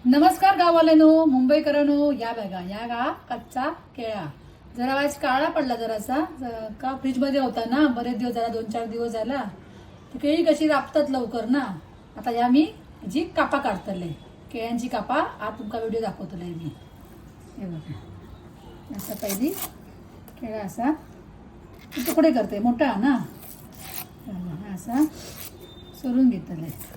नमस्कार गाववाल्यानो, मुंबईकरांनो. या बघा, या गा कच्चा केळा. जरा आज काळा पडला जरासा, का फ्रीजमध्ये होता ना बरेच दिवस, जरा 2-4 दिवस झाला. ती केळी कशी रापतात लवकर ना. आता या मी जी कापा काढतले, केळ्यांची कापा. आज तुमका व्हिडिओ दाखवतले मी. हे बघा, असा पहिली केळा असा तुकडे करते, मोठा ना असा सोलून घेतले.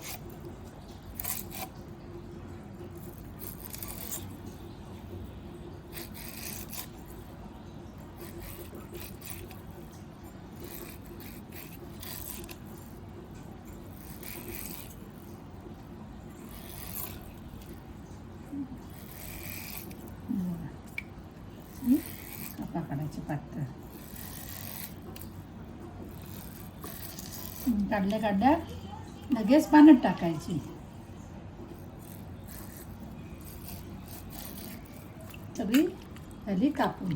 कापा काढायची पातळ. काढल्या लगेच पाण्यात टाकायची. सगळी झाली कापून.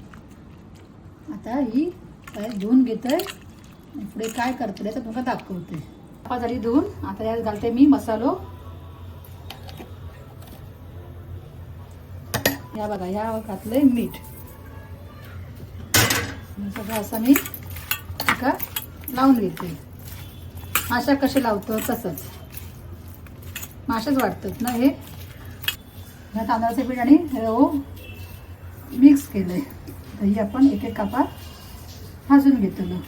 आता ही धुवून घेतोय, पुढे काय करतोय तर तुमका दाखवते. कापा झाली धुवून. आता यात घालते मी मसालो. या बघा, या घातलंय मीठ. सगळं असं मी एका लावून घेते. माशा कसे लावतो तसंच, माशाच वाटतात ना हे. ह्या तांदळाचे पीठ आणि रवो मिक्स केलंय. तर ही आपण एक एक कापा भाजून घेतलो.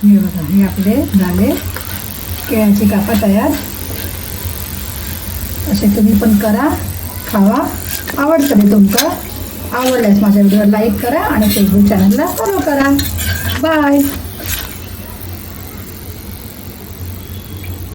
हे बघा, हे आपले झाले केळ्याची कापा तयार. असे तुम्ही पण करा, खावा. आवडतं तुमका. आवडल्यास माझ्या व्हिडिओला लाईक करा आणि फेसबुक चॅनलला फॉलो करा. बाय.